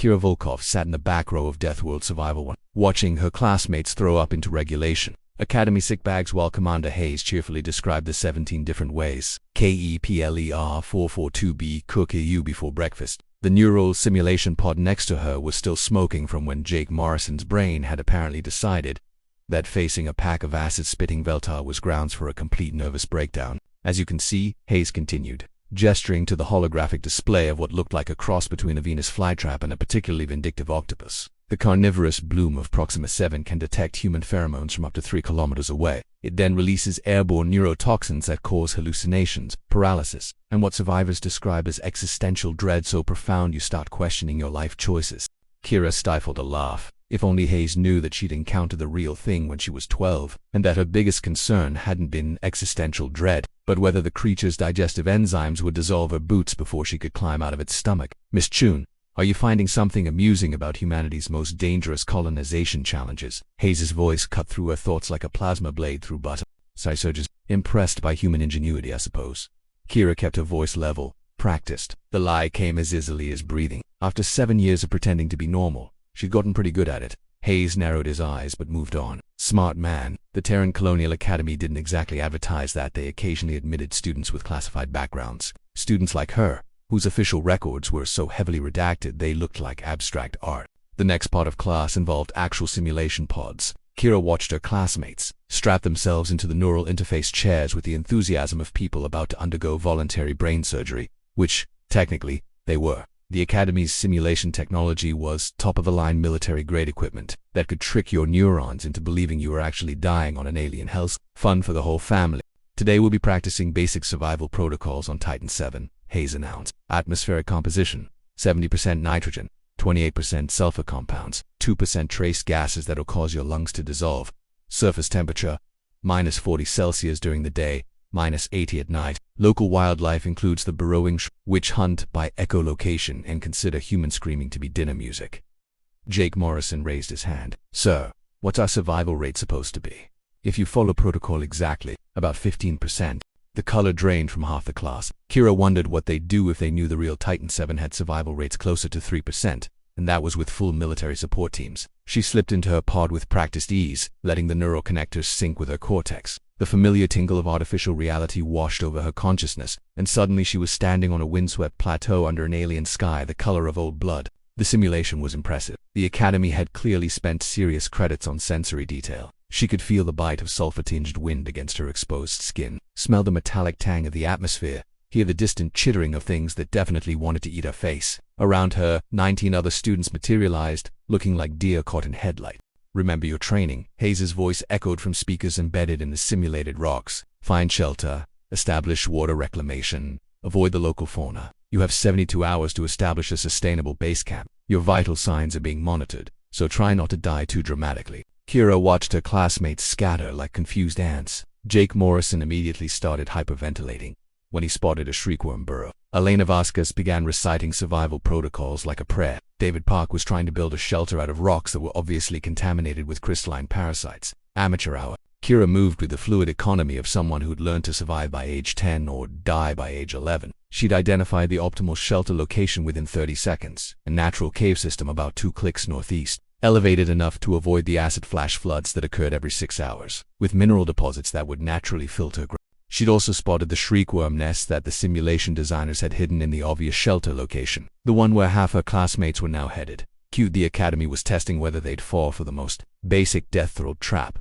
Kira Volkov sat in the back row of Deathworld Survival 1, watching her classmates throw up into regulation Academy sick bags while Commander Hayes cheerfully described the 17 different ways KEPLER 442B cook you before breakfast. The neural simulation pod next to her was still smoking from when Jake Morrison's brain had apparently decided that facing a pack of acid-spitting Veltar was grounds for a complete nervous breakdown. As you can see, Hayes continued, gesturing to the holographic display of what looked like a cross between a Venus flytrap and a particularly vindictive octopus. The carnivorous bloom of Proxima 7 can detect human pheromones from up to 3 kilometers away. It then releases airborne neurotoxins that cause hallucinations, paralysis, and what survivors describe as existential dread so profound you start questioning your life choices. Kira stifled a laugh. If only Hayes knew that she'd encountered the real thing when she was 12, and that her biggest concern hadn't been existential dread, but whether the creature's digestive enzymes would dissolve her boots before she could climb out of its stomach. Miss Chun, are you finding something amusing about humanity's most dangerous colonization challenges? Hayes's voice cut through her thoughts like a plasma blade through butter. Psysurges, impressed by human ingenuity, I suppose. Kira kept her voice level. Practiced. The lie came as easily as breathing. After 7 years of pretending to be normal, she'd gotten pretty good at it. Hayes narrowed his eyes but moved on. Smart man. The Terran Colonial Academy didn't exactly advertise that they occasionally admitted students with classified backgrounds. Students like her, whose official records were so heavily redacted they looked like abstract art. The next part of class involved actual simulation pods. Kira watched her classmates strap themselves into the neural interface chairs with the enthusiasm of people about to undergo voluntary brain surgery, which, technically, they were. The Academy's simulation technology was top-of-the-line military-grade equipment that could trick your neurons into believing you were actually dying on an alien hellscape. Fun for the whole family. Today we'll be practicing basic survival protocols on Titan 7, Hayes announced. Atmospheric composition, 70% nitrogen, 28% sulfur compounds, 2% trace gases that'll cause your lungs to dissolve. Surface temperature, minus 40 Celsius during the day, minus 80 at night. Local wildlife includes the burrowing which hunt by echolocation and consider human screaming to be dinner music. Jake Morrison raised his hand. Sir, what's our survival rate supposed to be? If you follow protocol exactly, about 15%. The color drained from half the class. Kira wondered what they'd do if they knew the real Titan 7 had survival rates closer to 3%, and that was with full military support teams. She slipped into her pod with practiced ease, letting the neural connectors sync with her cortex. The familiar tingle of artificial reality washed over her consciousness, and suddenly she was standing on a windswept plateau under an alien sky the color of old blood. The simulation was impressive. The Academy had clearly spent serious credits on sensory detail. She could feel the bite of sulfur-tinged wind against her exposed skin, smell the metallic tang of the atmosphere, hear the distant chittering of things that definitely wanted to eat her face. Around her, 19 other students materialized, looking like deer caught in headlight. Remember your training, Hayes's voice echoed from speakers embedded in the simulated rocks. Find shelter, establish water reclamation, avoid the local fauna. You have 72 hours to establish a sustainable base camp. Your vital signs are being monitored, so try not to die too dramatically. Kira watched her classmates scatter like confused ants. Jake Morrison immediately started hyperventilating when he spotted a shriekworm burrow. Elena Vasquez began reciting survival protocols like a prayer. David Park was trying to build a shelter out of rocks that were obviously contaminated with crystalline parasites. Amateur hour. Kira moved with the fluid economy of someone who'd learned to survive by age 10 or die by age 11. She'd identified the optimal shelter location within 30 seconds, a natural cave system about 2 clicks northeast, elevated enough to avoid the acid flash floods that occurred every 6 hours, with mineral deposits that would naturally filter ground. She'd also spotted the shriekworm nest that the simulation designers had hidden in the obvious shelter location, the one where half her classmates were now headed. The Academy was testing whether they'd fall for the most basic Deathworld trap.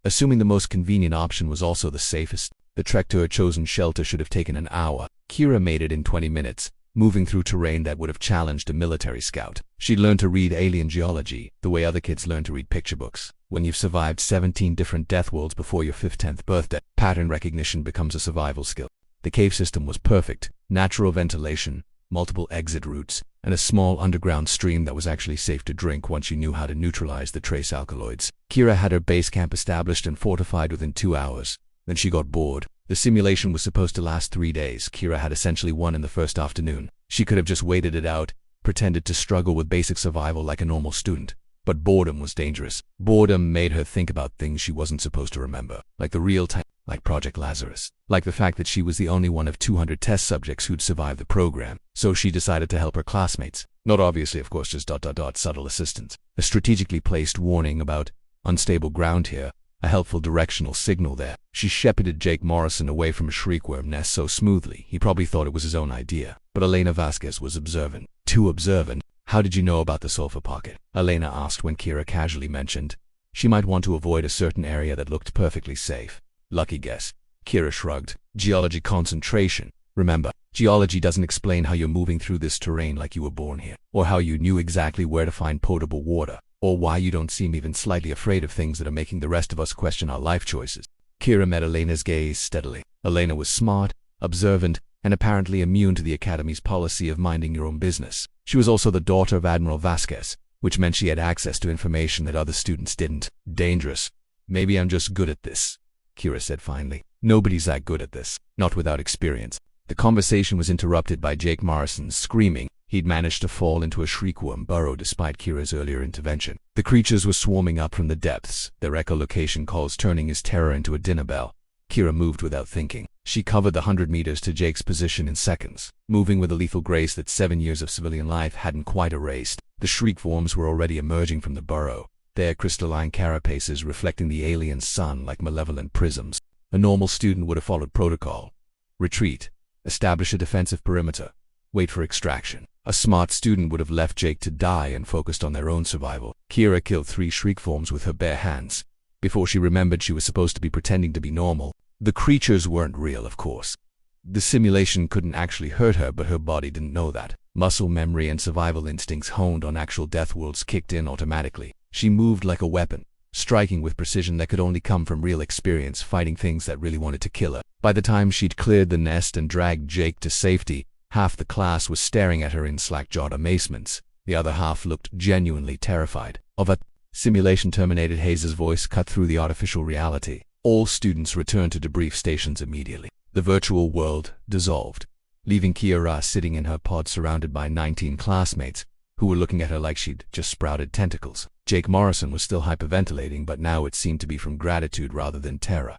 Assuming the most convenient option was also the safest, the trek to her chosen shelter should have taken an hour. Kira made it in 20 minutes, moving through terrain that would have challenged a military scout. She'd learned to read alien geology, the way other kids learn to read picture books. When you've survived 17 different Deathworlds before your 10th birthday, pattern recognition becomes a survival skill. The cave system was perfect, natural ventilation, multiple exit routes, and a small underground stream that was actually safe to drink once you knew how to neutralize the trace alkaloids. Kira had her base camp established and fortified within 2 hours. Then she got bored. The simulation was supposed to last 3 days. Kira had essentially won in the first afternoon. She could have just waited it out, pretended to struggle with basic survival like a normal student. But boredom was dangerous. Boredom made her think about things she wasn't supposed to remember, like the real time. like Project Lazarus, like the fact that she was the only one of 200 test subjects who'd survived the program, so she decided to help her classmates. Not obviously, of course, just ... subtle assistance. A strategically placed warning about unstable ground here, a helpful directional signal there. She shepherded Jake Morrison away from a shriekworm nest so smoothly, he probably thought it was his own idea. But Elena Vasquez was observant. Too observant. How did you know about the sulfur pocket? Elena asked when Kira casually mentioned she might want to avoid a certain area that looked perfectly safe. Lucky guess. Kira shrugged. Geology concentration. Remember, geology doesn't explain how you're moving through this terrain like you were born here, or how you knew exactly where to find potable water, or why you don't seem even slightly afraid of things that are making the rest of us question our life choices. Kira met Elena's gaze steadily. Elena was smart, observant, and apparently immune to the Academy's policy of minding your own business. She was also the daughter of Admiral Vasquez, which meant she had access to information that other students didn't. Dangerous. Maybe I'm just good at this, Kira said finally. Nobody's that good at this, not without experience. The conversation was interrupted by Jake Morrison screaming. He'd managed to fall into a shriekworm burrow despite Kira's earlier intervention. The creatures were swarming up from the depths, their echolocation calls turning his terror into a dinner bell. Kira moved without thinking. She covered the 100 meters to Jake's position in seconds, moving with a lethal grace that 7 years of civilian life hadn't quite erased. The shriek forms were already emerging from the burrow, their crystalline carapaces reflecting the alien sun like malevolent prisms. A normal student would have followed protocol. Retreat. Establish a defensive perimeter. Wait for extraction. A smart student would have left Jake to die and focused on their own survival. Kira killed 3 shriek forms with her bare hands, before she remembered she was supposed to be pretending to be normal. The creatures weren't real, of course. The simulation couldn't actually hurt her, but her body didn't know that. Muscle memory and survival instincts honed on actual Deathworlds kicked in automatically. She moved like a weapon, striking with precision that could only come from real experience fighting things that really wanted to kill her. By the time she'd cleared the nest and dragged Jake to safety, half the class was staring at her in slack-jawed amazement. The other half looked genuinely terrified. Of a simulation terminated. Hayes' voice cut through the artificial reality. All students returned to debrief stations immediately. The virtual world dissolved, leaving Kira sitting in her pod surrounded by 19 classmates who were looking at her like she'd just sprouted tentacles. Jake Morrison was still hyperventilating, but now it seemed to be from gratitude rather than terror.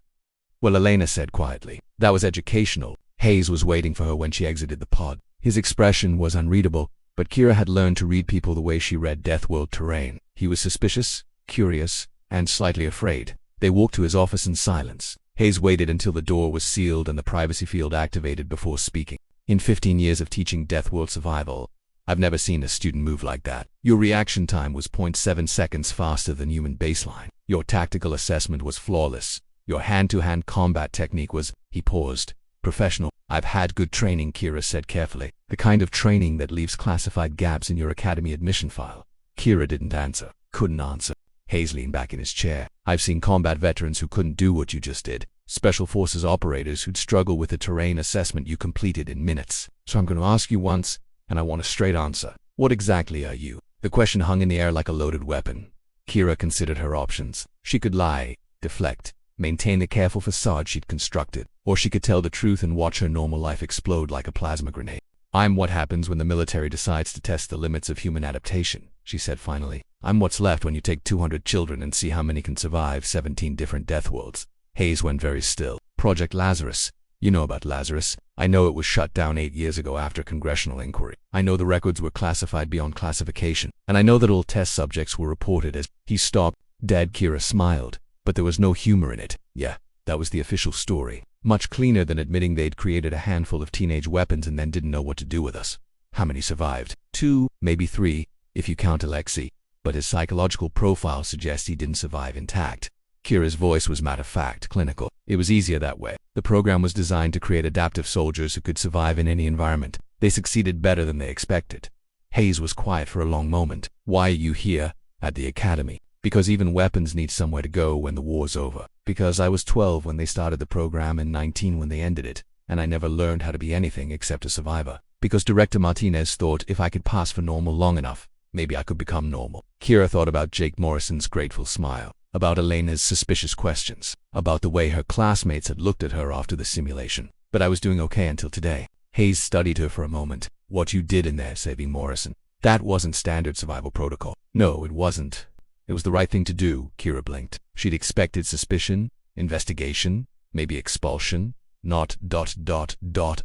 Well, Elena said quietly, that was educational. Hayes was waiting for her when she exited the pod. His expression was unreadable, but Kira had learned to read people the way she read Deathworld terrain. He was suspicious, curious, and slightly afraid. They walked to his office in silence. Hayes waited until the door was sealed and the privacy field activated before speaking. In 15 years of teaching Deathworld survival, I've never seen a student move like that. Your reaction time was 0.7 seconds faster than human baseline. Your tactical assessment was flawless. Your hand-to-hand combat technique was, he paused, professional. I've had good training, Kira said carefully. The kind of training that leaves classified gaps in your academy admission file. Kira didn't answer, couldn't answer. Hayes leaned back in his chair. I've seen combat veterans who couldn't do what you just did. Special forces operators who'd struggle with the terrain assessment you completed in minutes. So I'm going to ask you once, and I want a straight answer. What exactly are you? The question hung in the air like a loaded weapon. Kira considered her options. She could lie, deflect, maintain the careful facade she'd constructed, or she could tell the truth and watch her normal life explode like a plasma grenade. I'm what happens when the military decides to test the limits of human adaptation, she said finally. I'm what's left when you take 200 children and see how many can survive 17 different Deathworlds. Hayes went very still. Project Lazarus. You know about Lazarus. I know it was shut down 8 years ago after congressional inquiry. I know the records were classified beyond classification. And I know that all test subjects were reported as... He stopped. Dead. Kira smiled. But there was no humor in it. Yeah, that was the official story. Much cleaner than admitting they'd created a handful of teenage weapons and then didn't know what to do with us. How many survived? 2, maybe 3, if you count Alexei. But his psychological profile suggests he didn't survive intact. Kira's voice was matter-of-fact, clinical. It was easier that way. The program was designed to create adaptive soldiers who could survive in any environment. They succeeded better than they expected. Hayes was quiet for a long moment. Why are you here, at the academy? Because even weapons need somewhere to go when the war's over. Because I was 12 when they started the program and 19 when they ended it, and I never learned how to be anything except a survivor. Because Director Martinez thought if I could pass for normal long enough, maybe I could become normal. Kira thought about Jake Morrison's grateful smile, about Elena's suspicious questions, about the way her classmates had looked at her after the simulation. But I was doing okay until today. Hayes studied her for a moment. What you did in there saving Morrison, that wasn't standard survival protocol. No, it wasn't. It was the right thing to do, Kira blinked. She'd expected suspicion, investigation, maybe expulsion, not ...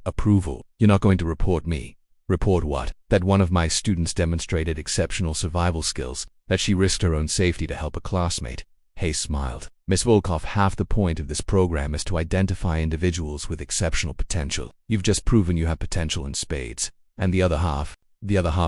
approval. You're not going to report me. Report what? That one of my students demonstrated exceptional survival skills, that she risked her own safety to help a classmate. Hayes smiled. Miss Volkov, half the point of this program is to identify individuals with exceptional potential. You've just proven you have potential in spades. And the other half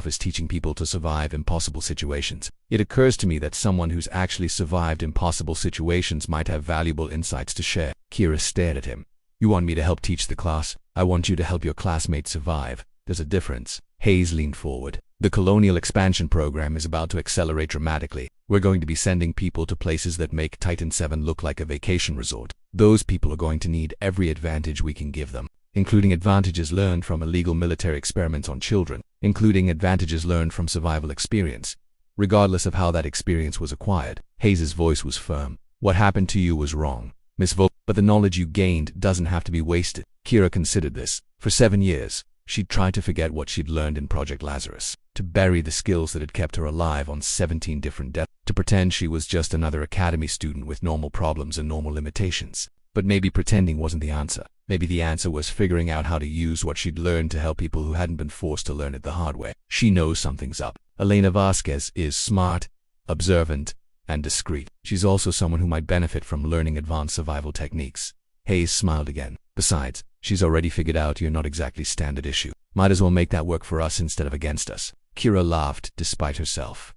is teaching people to survive impossible situations. It occurs to me that someone who's actually survived impossible situations might have valuable insights to share. Kira stared at him. You want me to help teach the class? I want you to help your classmates survive. There's a difference. Hayes leaned forward. The colonial expansion program is about to accelerate dramatically. We're going to be sending people to places that make Titan 7 look like a vacation resort. Those people are going to need every advantage we can give them, including advantages learned from illegal military experiments on children, including advantages learned from survival experience, regardless of how that experience was acquired. Hayes's voice was firm. What happened to you was wrong, Miss Volk, but the knowledge you gained doesn't have to be wasted. Kira considered this. For 7 years, she'd tried to forget what she'd learned in Project Lazarus, to bury the skills that had kept her alive on 17 different deaths, to pretend she was just another academy student with normal problems and normal limitations. But maybe pretending wasn't the answer. Maybe the answer was figuring out how to use what she'd learned to help people who hadn't been forced to learn it the hard way. She knows something's up. Elena Vasquez is smart, observant, and discreet. She's also someone who might benefit from learning advanced survival techniques. Hayes smiled again. Besides, she's already figured out you're not exactly standard issue. Might as well make that work for us instead of against us. Kira laughed despite herself.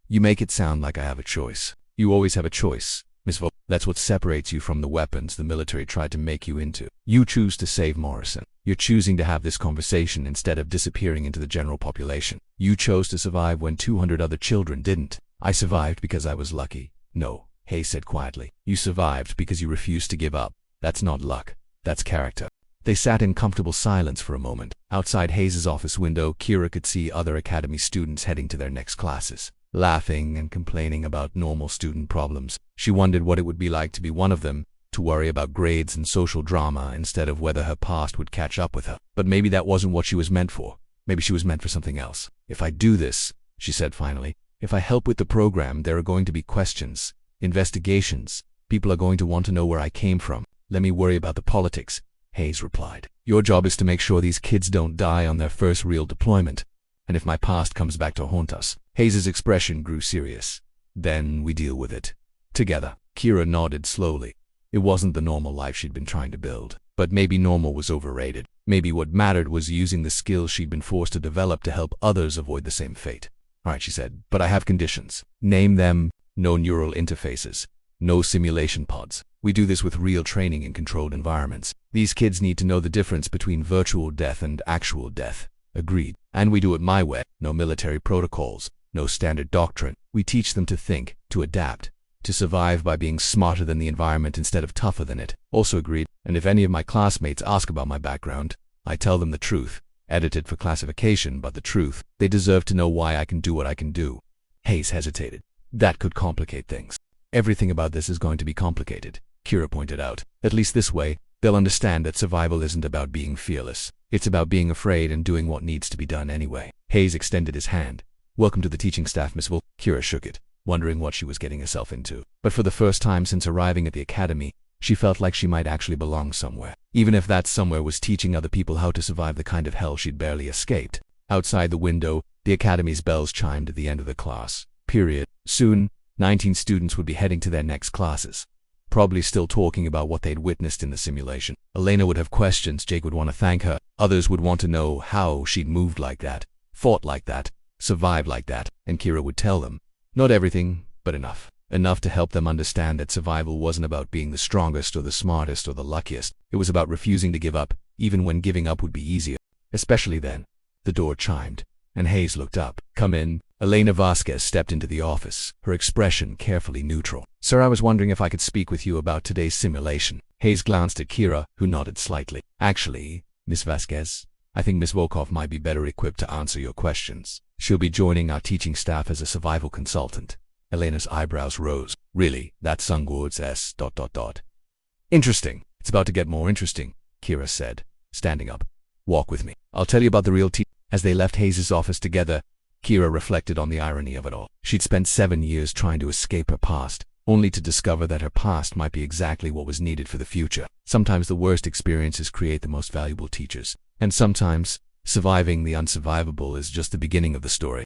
You make it sound like I have a choice. You always have a choice, Miss Volk. That's what separates you from the weapons the military tried to make you into. You choose to save Morrison. You're choosing to have this conversation instead of disappearing into the general population. You chose to survive when 200 other children didn't. I survived because I was lucky. No, Hayes said quietly. You survived because you refused to give up. That's not luck. That's character. They sat in comfortable silence for a moment. Outside Hayes's office window, Kira could see other academy students heading to their next classes, laughing and complaining about normal student problems. She wondered what it would be like to be one of them, to worry about grades and social drama instead of whether her past would catch up with her. But maybe that wasn't what she was meant for. Maybe she was meant for something else. If I do this, she said finally, if I help with the program, there are going to be questions, investigations. People are going to want to know where I came from. Let me worry about the politics, Hayes replied. Your job is to make sure these kids don't die on their first real deployment. And if my past comes back to haunt us. Hayes's expression grew serious. Then we deal with it. Together. Kira nodded slowly. It wasn't the normal life she'd been trying to build. But maybe normal was overrated. Maybe what mattered was using the skills she'd been forced to develop to help others avoid the same fate. All right, she said, but I have conditions. Name them. No neural interfaces. No simulation pods. We do this with real training in controlled environments. These kids need to know the difference between virtual death and actual death. Agreed. And we do it my way. No military protocols. No standard doctrine. We teach them to think, to adapt, to survive by being smarter than the environment instead of tougher than it. Also agreed. And if any of my classmates ask about my background, I tell them the truth. Edited for classification, but the truth. They deserve to know why I can do what I can do. Hayes hesitated. That could complicate things. Everything about this is going to be complicated, Kira pointed out. At least this way, they'll understand that survival isn't about being fearless. It's about being afraid and doing what needs to be done anyway. Hayes extended his hand. Welcome to the teaching staff, Miss Volk. Kira shook it, wondering what she was getting herself into. But for the first time since arriving at the academy, she felt like she might actually belong somewhere. Even if that somewhere was teaching other people how to survive the kind of hell she'd barely escaped. Outside the window, the academy's bells chimed at the end of the class period. Soon, 19 students would be heading to their next classes, probably still talking about what they'd witnessed in the simulation. Elena would have questions. Jake would want to thank her. Others would want to know how she'd moved like that, fought like that, survived like that. And Kira would tell them, not everything, but enough. Enough to help them understand that survival wasn't about being the strongest or the smartest or the luckiest. It was about refusing to give up, even when giving up would be easier. Especially then. The door chimed, and Hayes looked up. Come in. Elena Vasquez stepped into the office, her expression carefully neutral. Sir, I was wondering if I could speak with you about today's simulation. Hayes glanced at Kira, who nodded slightly. Actually, Miss Vasquez, I think Miss Volkov might be better equipped to answer your questions. She'll be joining our teaching staff as a survival consultant. Elena's eyebrows rose. Really? That's Sungward's S... Interesting. It's about to get more interesting, Kira said, standing up. Walk with me. I'll tell you about the real team. As they left Hayes' office together, Kira reflected on the irony of it all. She'd spent 7 years trying to escape her past, only to discover that her past might be exactly what was needed for the future. Sometimes the worst experiences create the most valuable teachers, and sometimes surviving the unsurvivable is just the beginning of the story.